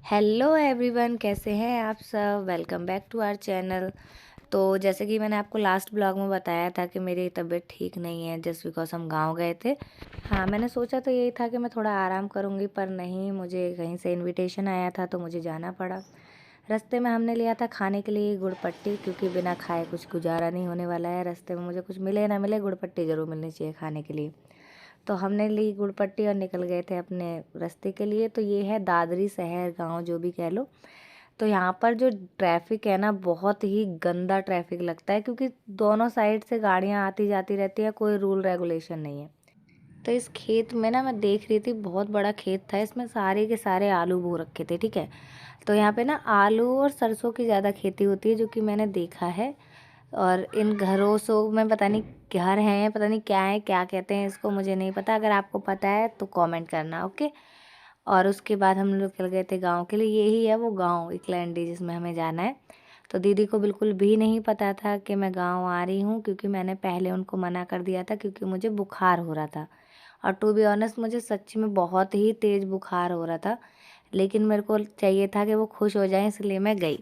Hello everyone, कैसे हैं आप सब। Welcome back to our channel. तो जैसे कि मैंने आपको लास्ट ब्लॉग में बताया था कि मेरी तबीयत ठीक नहीं है जस्ट बिकॉज हम गांव गए थे। हाँ, मैंने सोचा तो यही था कि मैं थोड़ा आराम करूंगी, पर नहीं, मुझे कहीं से इनविटेशन आया था तो मुझे जाना पड़ा। रास्ते में हमने लिया था खाने के लिए गुड़ पट्टी, क्योंकि बिना खाए कुछ गुजारा नहीं होने वाला है। रास्ते में मुझे कुछ मिले ना मिले, गुड़ पट्टी ज़रूर मिलनी चाहिए खाने के लिए। तो हमने ली गुड़ पट्टी और निकल गए थे अपने रास्ते के लिए। तो ये है दादरी शहर, गांव जो भी कह लो। तो यहाँ पर जो ट्रैफिक है ना, बहुत ही गंदा ट्रैफिक लगता है, क्योंकि दोनों साइड से गाड़ियाँ आती जाती रहती है, कोई रूल रेगुलेशन नहीं है। तो इस खेत में ना मैं देख रही थी, बहुत बड़ा खेत था, इसमें सारे के सारे आलू बो रखे थे। ठीक है, तो यहाँ पे ना आलू और सरसों की ज़्यादा खेती होती है, जो कि मैंने देखा है। और इन घरों से मैं पता नहीं, घर हैं पता नहीं क्या है, क्या कहते हैं इसको, मुझे नहीं पता। अगर आपको पता है तो कमेंट करना, ओके। और उसके बाद हम लोग चल गए थे गांव के लिए। यही है वो गांव इकलैंडी जिसमें हमें जाना है। तो दीदी को बिल्कुल भी नहीं पता था कि मैं गांव आ रही हूँ, क्योंकि मैंने पहले उनको मना कर दिया था, क्योंकि मुझे बुखार हो रहा था। और टू बी ऑनेस्ट, मुझे सच में बहुत ही तेज़ बुखार हो रहा था, लेकिन मेरे को चाहिए था कि वो खुश हो जाए, इसलिए मैं गई।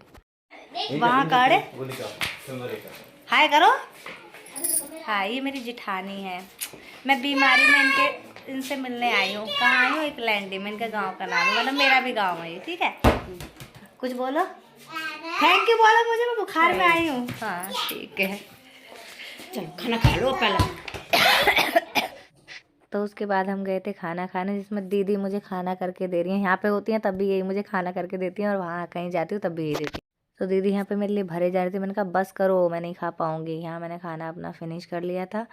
वहाँ काड़े हाय करो। हाँ, ये मेरी जिठानी है। मैं बीमारी में इनसे मिलने आई हूँ। कहाँ आई हूँ? एक लैंडी में, इनका गांव का नाम है, मतलब मेरा भी गांव है ये। ठीक है, कुछ बोलो, थैंक यू बोलो मुझे, मैं बुखार में आई हूँ। हाँ ठीक है, चलो खाना खा लो पहले। तो उसके बाद हम गए थे खाना खाने, जिसमें दीदी मुझे खाना करके दे रही हैं। यहाँ पे होती हैं तब भी यही मुझे खाना करके देती हैं, और वहाँ कहीं जाती हूँ तब भी यही देती हैं। तो दीदी यहाँ पे मेरे लिए भरे जा रही थी। मैंने कहा बस करो, मैं नहीं खा पाऊँगी। यहाँ मैंने खाना अपना फिनिश कर लिया था।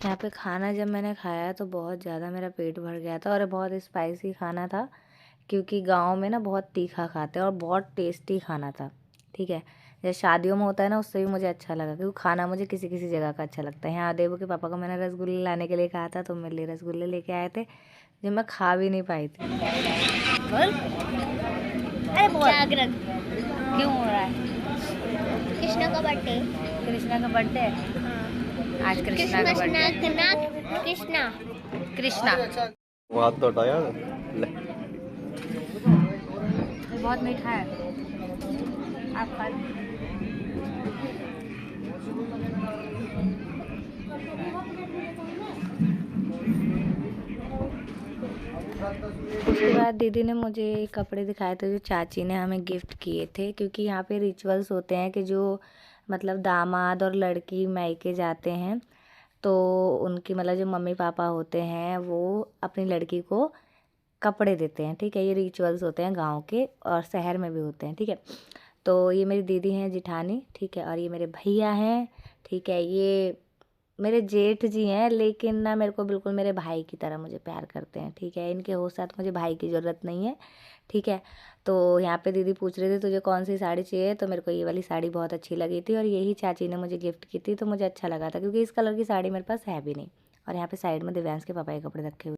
यहाँ पे खाना जब मैंने खाया तो बहुत ज़्यादा मेरा पेट भर गया था, और बहुत स्पाइसी खाना था, क्योंकि गांव में ना बहुत तीखा खाते हैं, और बहुत टेस्टी खाना था। ठीक है, जैसे शादियों में होता है ना, उससे भी मुझे अच्छा लगा, क्योंकि खाना मुझे किसी किसी जगह का अच्छा लगता है। यहाँ देवो के पापा को मैंने रसगुल्ले लाने के लिए कहा था, तो मेरे लिए रसगुल्ले लेके आए थे, जो मैं खा भी नहीं पाई थी। बोल, अरे बोल, जागरण क्यों हो रहा है? कृष्णा का बर्थडे। कृष्णा का बर्थडे है आज। कृष्णा का बर्थडे। कृष्णा कृष्णा वो हाथ तो हटा यार। ले। बहुत मीठा है, आप खा लो। उसके बाद दीदी ने मुझे कपड़े दिखाए थे, जो चाची ने हमें गिफ्ट किए थे, क्योंकि यहाँ पे रिचुअल्स होते हैं कि जो मतलब दामाद और लड़की मायके जाते हैं, तो उनकी मतलब जो मम्मी पापा होते हैं वो अपनी लड़की को कपड़े देते हैं। ठीक है, ये रिचुअल्स होते हैं गांव के, और शहर में भी होते हैं। ठीक है, तो ये मेरी दीदी हैं जिठानी। ठीक है, और ये मेरे भैया हैं। ठीक है, ये मेरे जेठ जी हैं, लेकिन ना मेरे को बिल्कुल मेरे भाई की तरह मुझे प्यार करते हैं। ठीक है, इनके हो साथ मुझे भाई की ज़रूरत नहीं है। ठीक है, तो यहाँ पे दीदी पूछ रही थी तुझे कौन सी साड़ी चाहिए, तो मेरे को ये वाली साड़ी बहुत अच्छी लगी थी, और यही चाची ने मुझे गिफ्ट की थी, तो मुझे अच्छा लगा था, क्योंकि इस कलर की साड़ी मेरे पास है भी नहीं। और यहाँ पे साइड में दिव्यांश के पापा के कपड़े रखे हुए।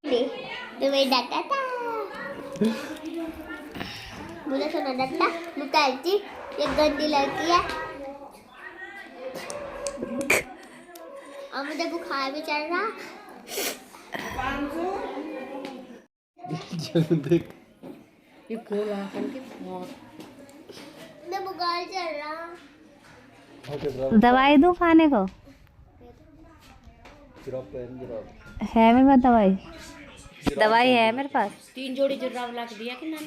मुझे सुना दत्ता मुकाजी, ये गंदी लड़की है, और मुझे बुखार भी चढ़ रहा। देख, ये खोल आंखन के बहुत बुखार चढ़ रहा। दवाई दूं खाने को? है मेरे पास दवाई, दवाई है मेरे पास। 3 जोड़ी जुर्राब ला के दिया कि ना।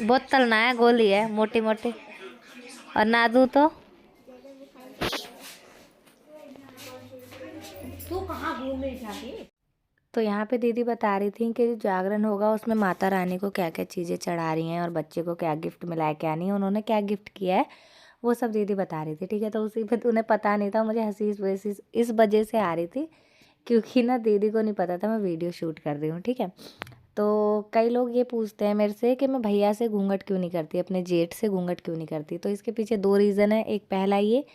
बोतल ना है, गोली है मोटी मोटी। और ना दूं तो? तू कहाँ घूमे जाके? तो यहाँ पे दीदी बता रही थी कि जो जागरण होगा उसमें माता रानी को क्या क्या चीज़ें चढ़ा रही हैं, और बच्चे को क्या गिफ्ट मिला है, क्या नहीं, उन्होंने क्या गिफ्ट किया है, वो सब दीदी बता रही थी। ठीक है, तो उसी पे उन्हें पता नहीं था, मुझे हंसी इस वजह से आ रही थी, क्योंकि ना दीदी को नहीं पता था मैं वीडियो शूट कर रही हूँ। ठीक है, तो कई लोग ये पूछते हैं मेरे से कि मैं भैया से घूंघट क्यों नहीं करती, अपने जेठ से घूंघट क्यों नहीं करती। तो इसके पीछे दो रीज़न है। एक पहला ये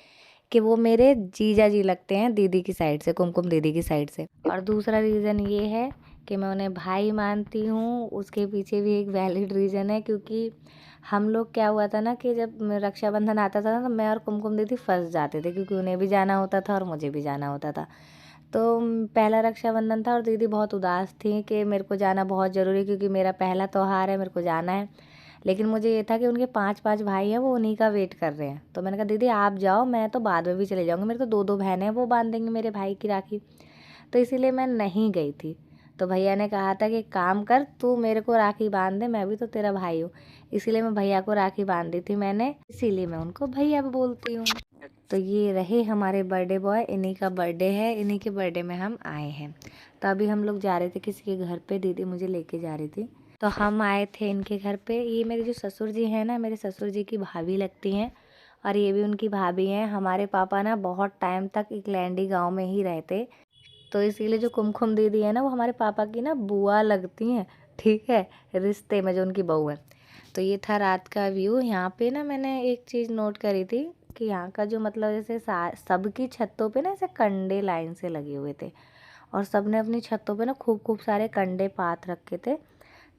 कि वो मेरे जीजा जी लगते हैं दीदी की साइड से, कुमकुम दीदी की साइड से। और दूसरा रीज़न ये है कि मैं उन्हें भाई मानती हूँ। उसके पीछे भी एक वैलिड रीज़न है, क्योंकि हम लोग क्या हुआ था ना कि जब रक्षाबंधन आता था ना, तो मैं और कुमकुम दीदी फंस जाते थे, क्योंकि उन्हें भी जाना होता था और मुझे भी जाना होता था। तो पहला रक्षाबंधन था और दीदी बहुत उदास थी कि मेरे को जाना बहुत ज़रूरी है क्योंकि मेरा पहला त्यौहार है, मेरे को जाना है। लेकिन मुझे ये था कि उनके 5 भाई हैं, वो उन्हीं का वेट कर रहे हैं। तो मैंने कहा दीदी आप जाओ, मैं तो बाद में भी चले जाऊँगी, मेरे तो 2 बहनें हैं, वो बांध देंगी मेरे भाई की राखी। तो इसीलिए मैं नहीं गई थी। तो भैया ने कहा था कि काम कर, तू मेरे को राखी बांध दे, मैं भी तो तेरा भाई हूँ। इसीलिए मैं भैया को राखी बांध दी थी मैंने, इसीलिए मैं उनको भैया बोलती हूँ। तो ये रहे हमारे बर्थडे बॉय, इन्हीं का बर्थडे है, इन्हीं के बर्थडे में हम आए हैं। तो अभी हम लोग जा रहे थे किसी के घर पे, दीदी मुझे लेके जा रही थी। तो हम आए थे इनके घर पे। ये मेरे जो ससुर जी हैं ना, मेरे ससुर जी की भाभी लगती हैं और ये भी उनकी भाभी हैं। हमारे पापा ना बहुत टाइम तक इकलैंडी गाँव में ही रहते, तो इसीलिए जो कुमकुम दीदी है ना, वो हमारे पापा की ना बुआ लगती हैं, ठीक है, रिश्ते में जो उनकी बहू है। तो ये था रात का व्यू। यहाँ पे ना मैंने एक चीज़ नोट करी थी कि यहाँ का जो मतलब जैसे सबकी छतों पे ना ऐसे कंडे लाइन से लगे हुए थे और सब ने अपनी छतों पे ना खूब खूब सारे कंडे पात रखे थे,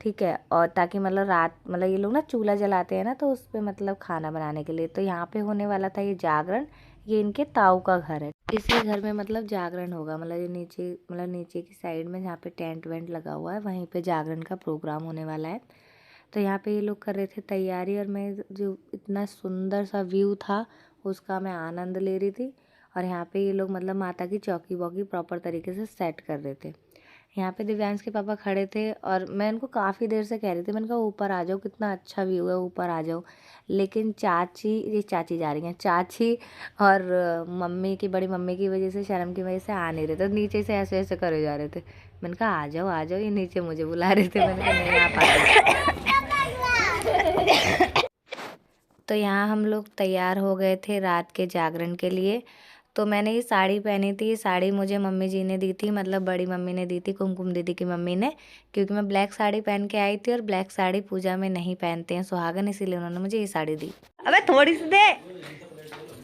ठीक है। और ताकि मतलब रात, मतलब ये लोग ना चूल्हा जलाते हैं ना, तो उस पर मतलब खाना बनाने के लिए। तो यहाँ पे होने वाला था ये जागरण। ये इनके ताऊ का घर है, इसी घर में मतलब जागरण होगा। मतलब ये नीचे, मतलब नीचे की साइड में जहाँ पे टेंट वेंट लगा हुआ है, वहीं पे जागरण का प्रोग्राम होने वाला है। तो यहाँ पे ये लोग कर रहे थे तैयारी और मैं जो इतना सुंदर सा व्यू था उसका मैं आनंद ले रही थी। और यहाँ पे ये लोग मतलब माता की चौकी वौकी प्रॉपर तरीके से सेट कर रहे थे। यहाँ पे दिव्यांश के पापा खड़े थे और मैं इनको काफ़ी देर से कह रही थी, मैंने कहा ऊपर आ जाओ, कितना अच्छा व्यू है, ऊपर आ जाओ। लेकिन चाची जा रही हैं, चाची और मम्मी की, बड़ी मम्मी की वजह से, शर्म की वजह से आ नहीं रहे थे, नीचे से ऐसे ऐसे करे जा रहे थे। मैंने कहा आ जाओ, ये नीचे मुझे बुला रहे थे, मैंने कहा नहीं आ पाते। तो यहाँ हम लोग तैयार हो गए थे रात के जागरण के लिए। तो मैंने ये साड़ी पहनी थी, ये साड़ी मुझे मम्मी जी ने दी थी, मतलब बड़ी मम्मी ने दी थी, कुमकुम दीदी की मम्मी ने, क्योंकि मैं ब्लैक साड़ी पहन के आई थी और ब्लैक साड़ी पूजा में नहीं पहनते हैं सुहागन, इसीलिए उन्होंने मुझे ये साड़ी दी। अबे थोड़ी सी दे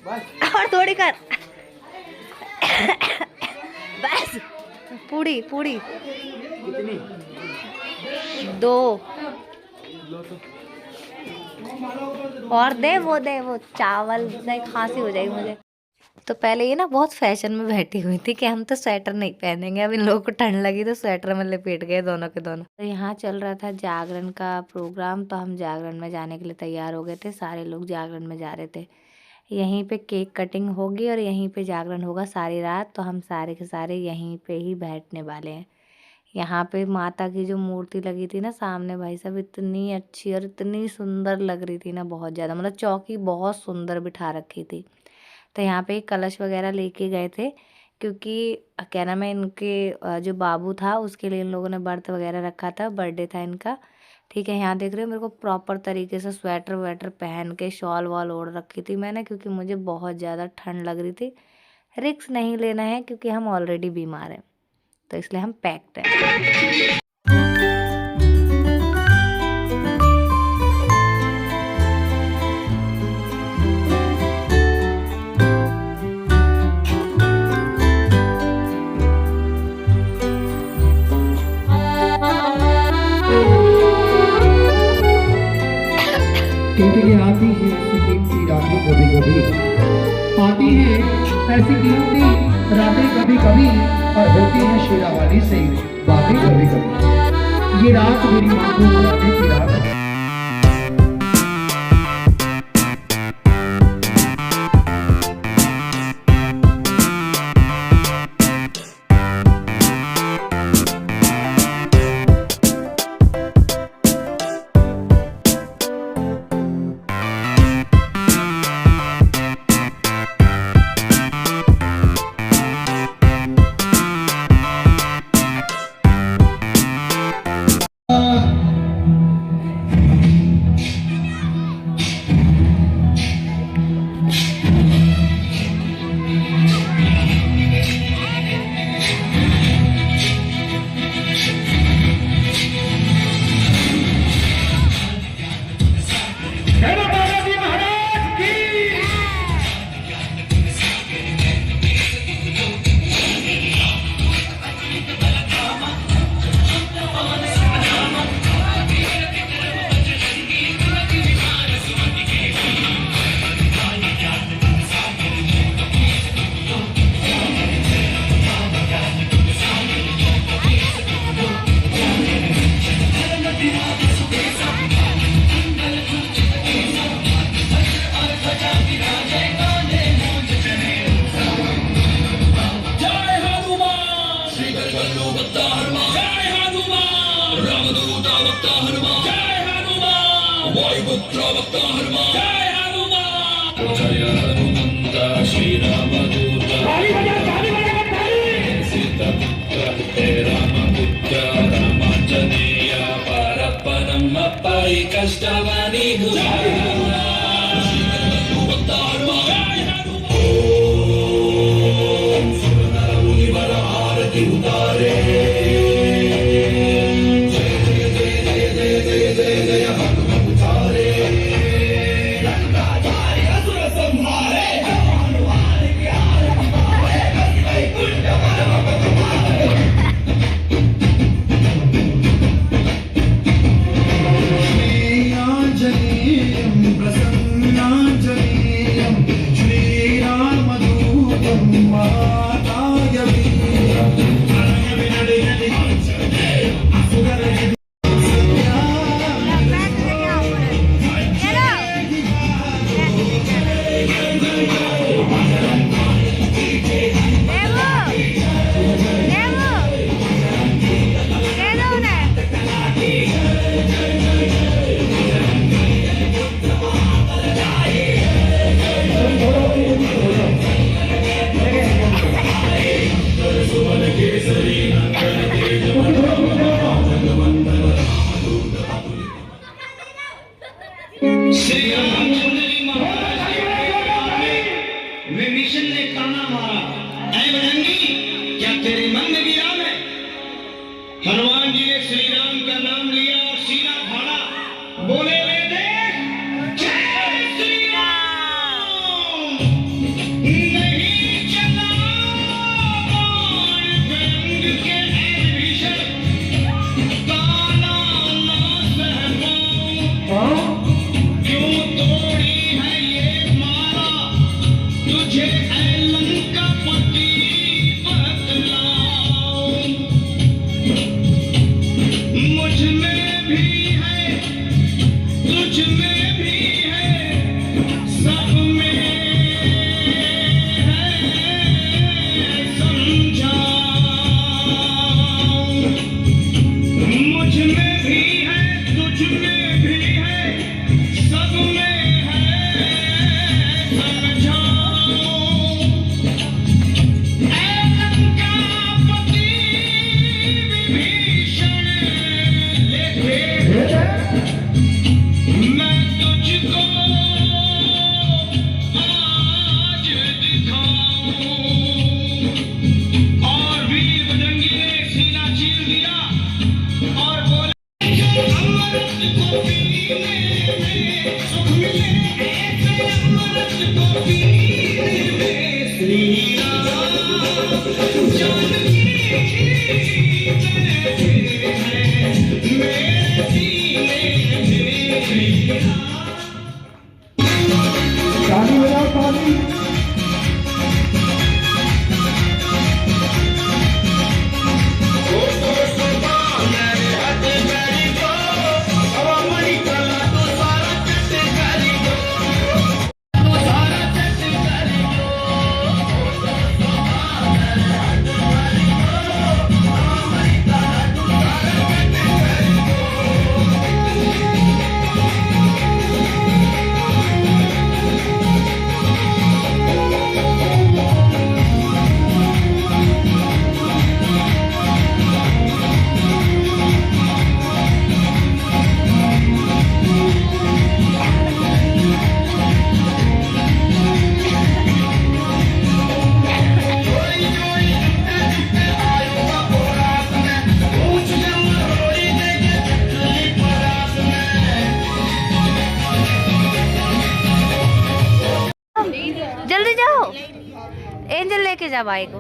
और थोड़ी कर बस। पूड़ी कितनी? 2 और दे वो चावल, नहीं खांसी हो जाएगी मुझे। तो पहले ये ना बहुत फैशन में बैठी हुई थी कि हम तो स्वेटर नहीं पहनेंगे, अब इन लोगों को ठंड लगी तो स्वेटर में लपेट गए दोनों के दोनों। तो यहाँ चल रहा था जागरण का प्रोग्राम, तो हम जागरण में जाने के लिए तैयार हो गए थे, सारे लोग जागरण में जा रहे थे। यहीं पे केक कटिंग होगी और यहीं पे जागरण होगा सारी रात, तो हम सारे के सारे यहीं पे ही बैठने वाले हैं। यहाँ पे माता की जो मूर्ति लगी थी ना सामने, भाई साहब इतनी अच्छी और इतनी सुंदर लग रही थी ना, बहुत ज़्यादा, मतलब चौकी बहुत सुंदर बिठा रखी थी। तो यहाँ पे कलश वगैरह लेके गए थे क्योंकि क्या नाम है, इनके जो बाबू था उसके लिए इन लोगों ने व्रत वगैरह रखा था, बर्थडे था इनका, ठीक है। यहाँ देख रहे हो मेरे को प्रॉपर तरीके से स्वेटर वेटर पहन के शॉल वॉल ओढ़ रखी थी मैंने, क्योंकि मुझे बहुत ज़्यादा ठंड लग रही थी। रिस्क नहीं लेना है क्योंकि हम ऑलरेडी बीमार हैं, तो इसलिए हम पैक्ड हैं। क्योंकि आती है ऐसी कीमती रातें कभी कभी, आती है ऐसी कीमती रातें कभी कभी, और होती है शेरा वाली से बातें कभी कभी। ये रात मेरी माँ को मनाने की रात है। हनुमान जी ने श्री राम का नाम लिया और सीना फाड़ा, बोले वे देख जय श्री राम। नहीं चला बाण व्यंग के भीषण, काला ना सहमाऊं। क्यों तोड़ी है ये माला, तुझे ऐ लंकापति बतलाऊं। मुझ में भी है, तुझ में भी है, सब में है समझाऊं। मुझ में भी है, तुझ में भी है, सब में है समझाऊं। ऐ लंकापति विभीषण, मैं तुझको आज दिखाऊं। और वीर बजरंगी ने सीना चीर दिया और बोले अमृत को पीने में सुख मिले, ऐसे अमृत को पीने में श्री राम जानकी बैठे हैं मेरे सीने में। ताली बजाओ ताली। जल्दी जाओ, एंजल लेके जा भाई को,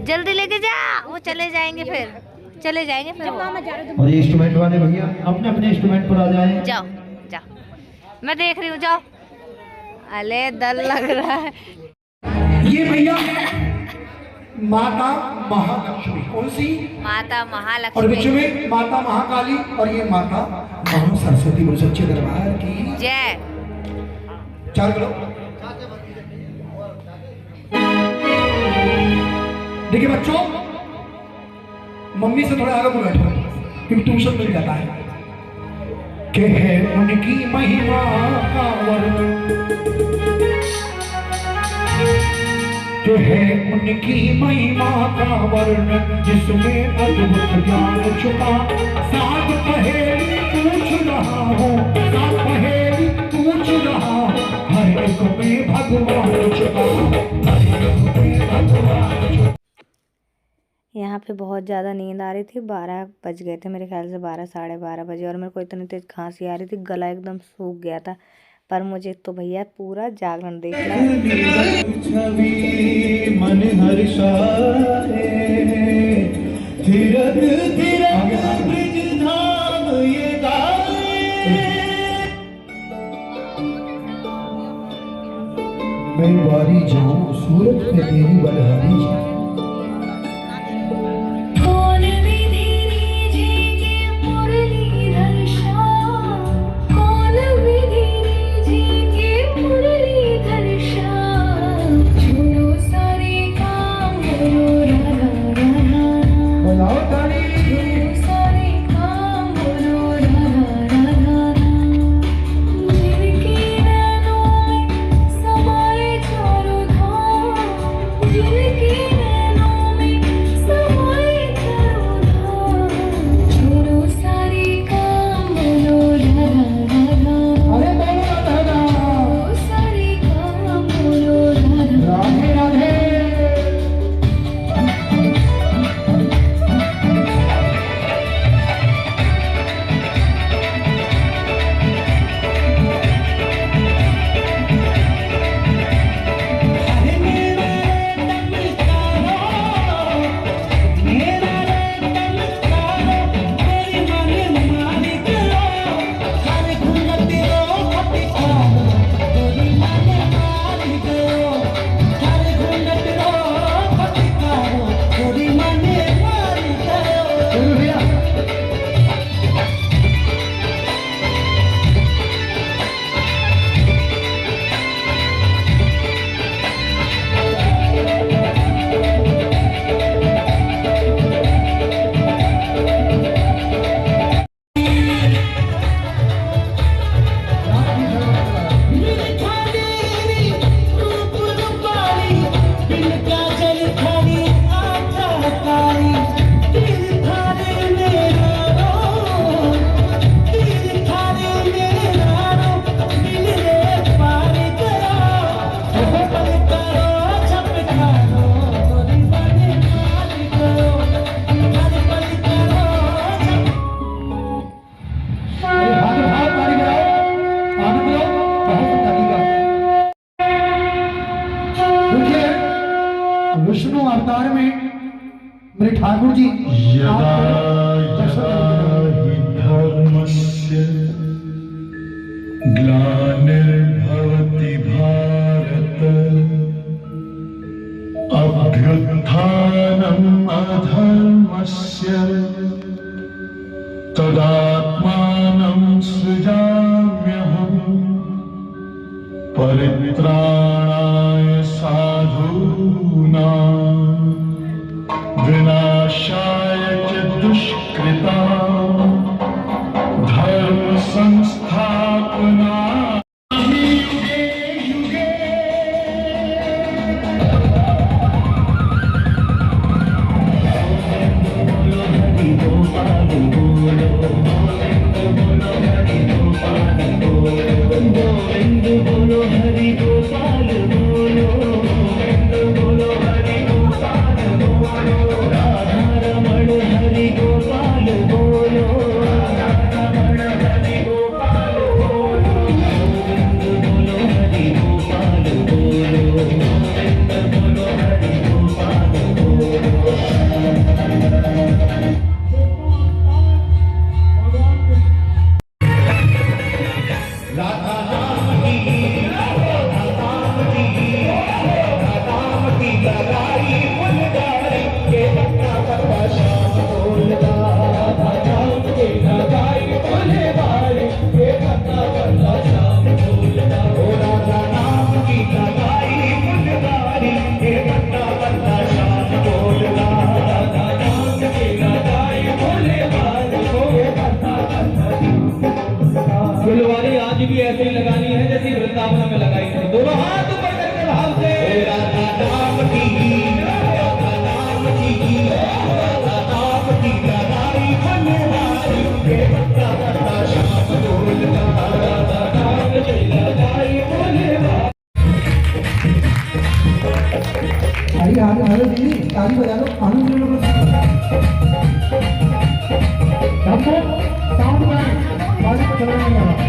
जल्दी लेके जा, वो चले जाएंगे फिर वो। और ये इंस्ट्रूमेंट वाले भैया अपने अपने इंस्ट्रूमेंट पर आ जाए। जाओ जाओ, मैं देख रही हूँ, जाओ। अरे डर लग रहा है। ये भैया माता महालक्ष्मी, कौन सी? माता और महालक्ष्मी। बीच में माता महाकाली और ये माता महा सरस्वती। बोलो सच्चे दरबार की जय। 4 किलो। देखिए बच्चों, मम्मी से थोड़ा आगे बैठो क्योंकि ट्यूशन मिल जाता है। कि है उनकी महिमा का वर्णन, कि है उनकी महिमा का वर्णन, जिसमें अद्भुत ज्ञान छुपा। सात पहेली पूछ रहा हूँ, सात पहेली पूछ रहा हूँ, हर एक में भगवान छुपा, हर एक में भगवान छुपा। यहाँ पे बहुत ज़्यादा नींद आ रही थी। 12 बज गए थे मेरे ख्याल से, 12 साढ़े 12 बजे, और मेरे को इतनी तेज खांसी आ रही थी, गला एकदम सूख गया था। पर मुझे तो भैया पूरा जागरण देखना है। मन हर्षाए, धीरज धीरज ब्रिज धाम ये गाए। मैं वारी जाऊं सूरत पे तेरी बलहारी जी। विष्णु अवतार में मेरे ठाकुर जी यदा यदा हि धर्मस्य ग्लानिर्भवति भारत, अभ्युत्थानम् अधर्मस्य तदात्मानं सृजाम्यहम्, परित्राणाय साधूनां विनाशाय च दुष्कृतां धर्म संस्थापना। युगे युगे ऐसे ही लगानी है जैसी वृंदावन में लगाई थी। दोनों हाथ ऊपर करके भाव से राधा नाम की, राधा नाम की, राधा नाम की लगाई बनवारी के बता बता श्याम बोलता राधा नाम की लगाई बनवारी। आइए आगे हेलो जी, ताली बजा लो, आनंद ले लो। सबको साउंड में बाजी को चलाना है।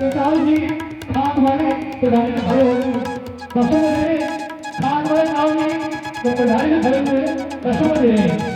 नेताओं जी खान वाले प्रधान खड़े हो गए, दसों बजे खान वाले नाव जी तो प्रधान खड़े हुए 10 बजे।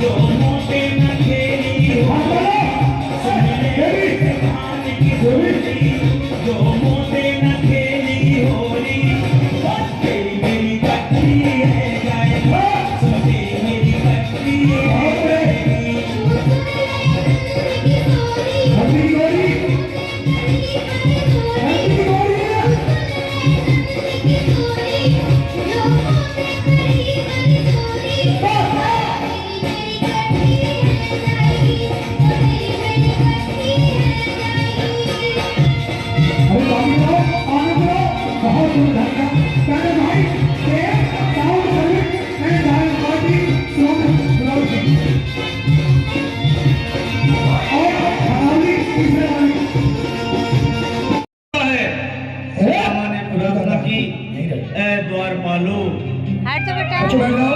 जो मोटे न खेली होली, जो मोटे न खेली होली, तेरी मेरी कच्ची है जाए, सोते मेरी कच्ची है द्वारपालो। हट जा बेटा। बच्चों बैठ जाओ।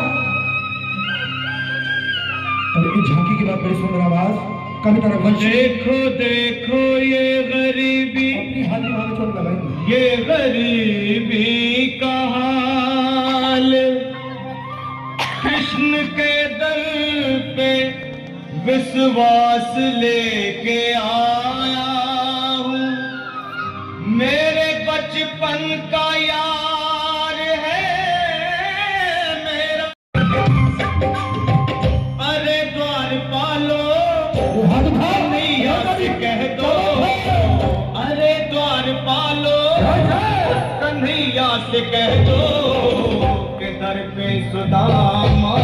और इस झांकी के बाद बड़ी सुंदर आवाज कविता रघुवंश। देखो देखो ये गरीबी, अपनी हाथी वहां चोट लगाएंगे। ये गरीबी का हाल, कृष्ण के दर पे विश्वास लेके आया हूँ, मेरे बचपन का यार है मेरा। अरे द्वारपालो कन्हैया से कह दो, अरे द्वारपालो कन्हैया से कह दो के दर पे सुदामा,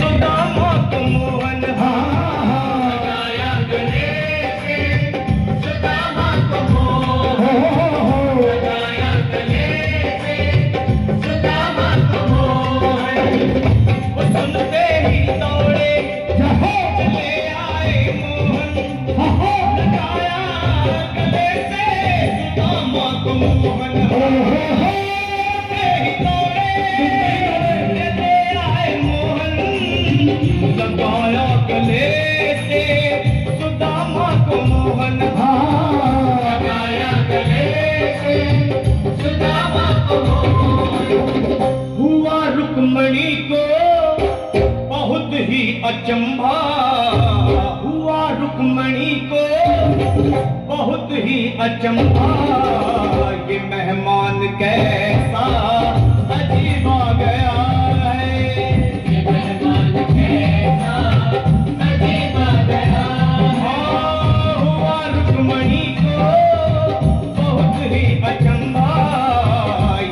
सुदामा को मोहन लगाया गले से, सुदामा को मोहन लगाया गले से, सुदामा को मोहन। वो सुनते ही दौड़े चले आए मोहन, लगाया गले से सुदामा को मोहन। लगाया गले से सुदामा को मोहन, लगाया गले से सुदामा को मोहन। हुआ रुक्मणी को बहुत ही अचंभा, हुआ रुक्मणी को बहुत ही अचंभा, ये मेहमान कैसा अजीब आ गया है, ये मेहमान कैसा अजीब आ गया है। हुआ रुक्मणी को बहुत ही अचंभा,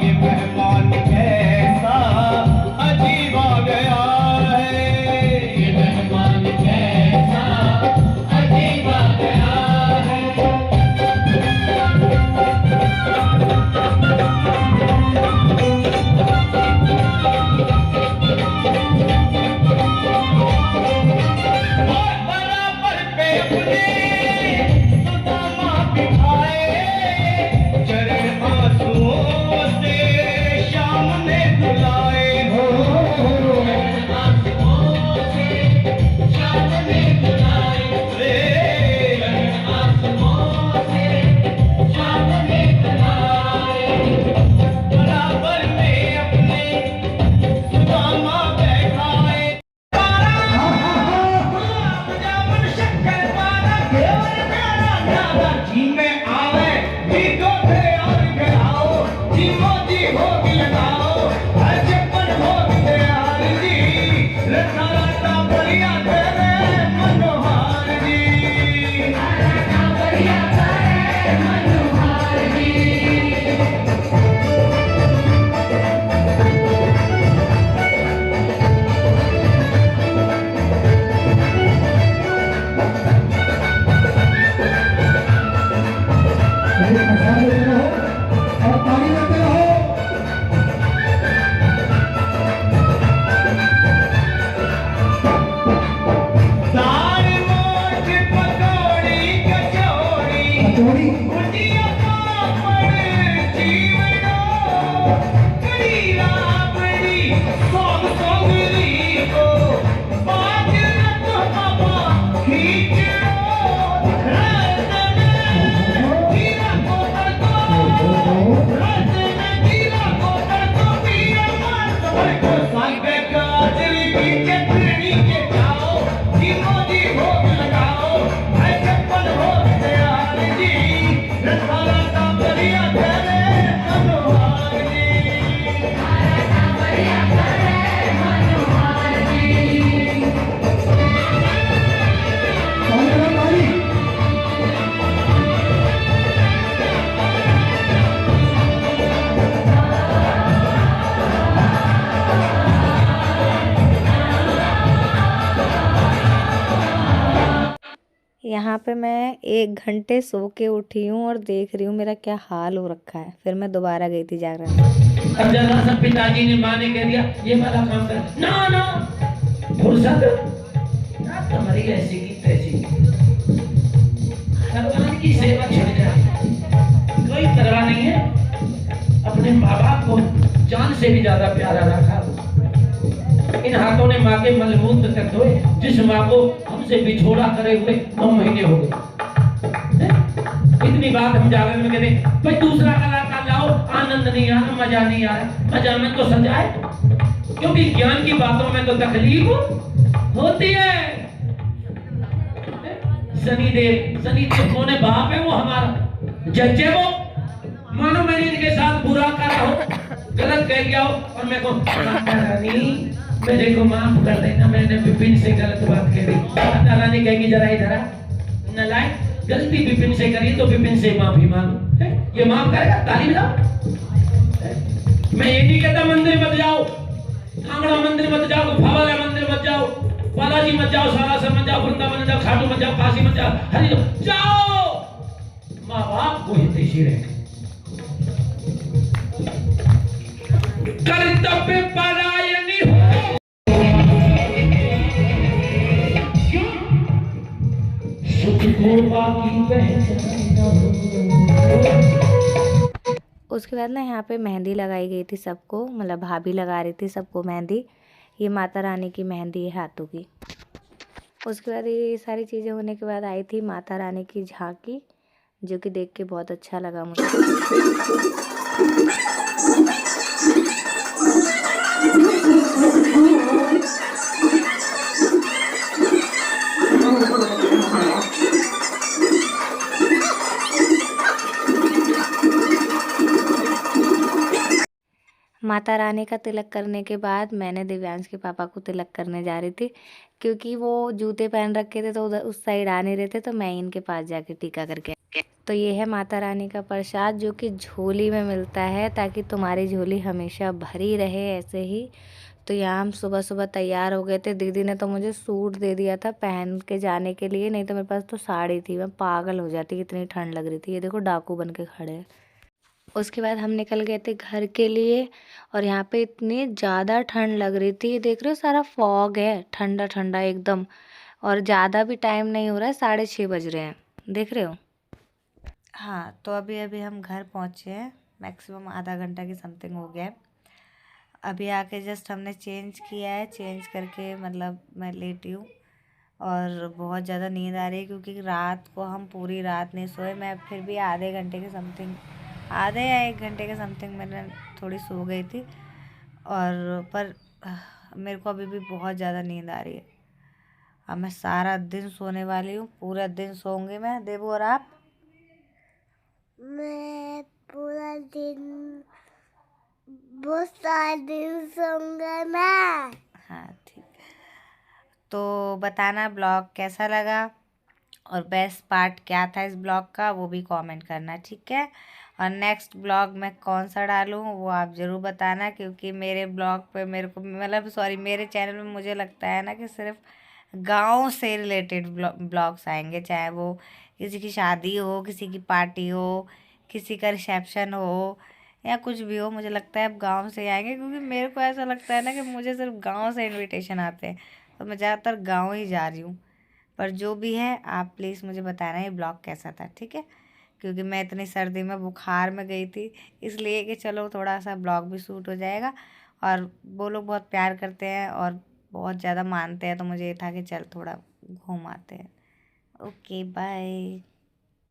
ये मेहमान कैसा अजीब आ गया है, ये मेहमान कैसा अजीब आ गया है। यहाँ पे मैं 1 घंटे सो के उठी हूँ और देख रही हूँ मेरा क्या हाल हो रखा है। फिर मैं दोबारा गई थी जागरण में। अब जरा सा पिताजी ने माँ ने कह दिया ये वाला काम कर, ना ना फुर्सत ना तुम्हारी ऐसी की तैसी की, भगवान की सेवा छुड़ जाए, कोई परवाह नहीं है। अपने माँ बाप को जान से भी ज्यादा प्यारा रखा। इन हाथों ने माँ के मलमूत्र तक धोए, जिस माँ को हमसे बिछोड़ा करे हुए 9 महीने हो गए। इतनी बात हम जागरण में कहते भाई दूसरा कलाकार लाओ, आनंद नहीं आ रहा, मजा नहीं आ रहा। मजा में तो सजाए, क्योंकि ज्ञान की बातों में तो तकलीफ होती है। शनिदेव कौन है? बाप है वो हमारा, जज है वो। मानो मैंने इनके साथ बुरा करा हो, गलत कह गया हो और मैं को माता रानी मेरे को माफ कर देना, मैंने विपिन से गलत बात कह दी। माता रानी कहेगी जरा इधर आ, नालायक, गलती विपिन से करी तो विपिन से माफी मांगो। ये माफ करेगा? ताली बजाओ। मैं ये नहीं कहता मंदिर मत जाओ, कांगड़ा मंदिर मत जाओ, भवाला मंदिर मत जाओ, बालाजी मत जाओ, सारासर मत जाओ, वृंदावन मत जाओ, खाटू मत जाओ, काशी मत जाओ, हरि जाओ। माँ बाप को हितैषी रहे, कर्तव्य परायणी हो। सुख को बाकी पहचान हो। उसके बाद ना यहाँ पे मेहंदी लगाई गई थी सबको, मतलब भाभी लगा रही थी सबको मेहंदी। ये माता रानी की मेहंदी है हाथों की। उसके बाद ये सारी चीज़ें होने के बाद आई थी माता रानी की झांकी, जो कि देख के बहुत अच्छा लगा मुझे। माता रानी का तिलक करने के बाद मैंने दिव्यांश के पापा को तिलक करने जा रही थी, क्योंकि वो जूते पहन रखे थे तो उधर उस साइड आ नहीं रहे थे, तो मैं इनके पास जाके टीका करके। तो ये है माता रानी का प्रसाद, जो कि झोली में मिलता है, ताकि तुम्हारी झोली हमेशा भरी रहे ऐसे ही। तो यहाँ हम सुबह सुबह तैयार हो गए थे। दीदी ने तो मुझे सूट दे दिया था पहन के जाने के लिए, नहीं तो मेरे पास तो साड़ी थी, मैं पागल हो जाती, इतनी ठंड लग रही थी। ये देखो डाकू बन के खड़े हैं। उसके बाद हम निकल गए थे घर के लिए, और यहाँ पे इतनी ज़्यादा ठंड लग रही थी। देख रहे हो सारा फॉग है, ठंडा ठंडा एकदम, और ज़्यादा भी टाइम नहीं हो रहा है, 6:30 बज रहे हैं, देख रहे हो। हाँ, तो अभी अभी हम घर पहुँचे हैं, मैक्सिमम आधा घंटा की समथिंग हो गया है। अभी आके जस्ट हमने चेंज किया है, चेंज करके मतलब मैं लेटी हूँ, और बहुत ज़्यादा नींद आ रही है, क्योंकि रात को हम पूरी रात नहीं सोए। मैं फिर भी आधे घंटे के समथिंग, आधे या 1 घंटे के समथिंग मैंने थोड़ी सो गई थी, और पर मेरे को अभी भी बहुत ज़्यादा नींद आ रही है। अब मैं सारा दिन सोने वाली हूँ, पूरा दिन सोऊंगी मैं। देबू और आप? मैं पूरा दिन, बहुत सारा दिन सोऊंगा मैं। हाँ ठीक है, तो बताना ब्लॉग कैसा लगा, और बेस्ट पार्ट क्या था इस ब्लॉग का, वो भी कमेंट करना, ठीक है। और नेक्स्ट ब्लॉग मैं कौन सा डालूँ वो आप ज़रूर बताना, क्योंकि मेरे ब्लॉग पे मेरे को, मतलब सॉरी, मेरे चैनल में मुझे लगता है ना कि सिर्फ गांव से रिलेटेड ब्लॉग्स आएंगे, चाहे वो किसी की शादी हो, किसी की पार्टी हो, किसी का रिसेप्शन हो, या कुछ भी हो। मुझे लगता है अब गांव से आएंगे, क्योंकि मेरे को ऐसा लगता है ना कि मुझे सिर्फ गांव से इनविटेशन आते हैं, तो मैं ज़्यादातर गांव ही जा रही हूँ। पर जो भी है आप प्लीज़ मुझे बताना ये ब्लॉग कैसा था, ठीक है। क्योंकि मैं इतनी सर्दी में बुखार में गई थी, इसलिए कि चलो थोड़ा सा ब्लॉग भी शूट हो जाएगा। और वो लोग बहुत प्यार करते हैं और बहुत ज़्यादा मानते हैं, तो मुझे ये था कि चल थोड़ा घूम आते हैं। Okay bye.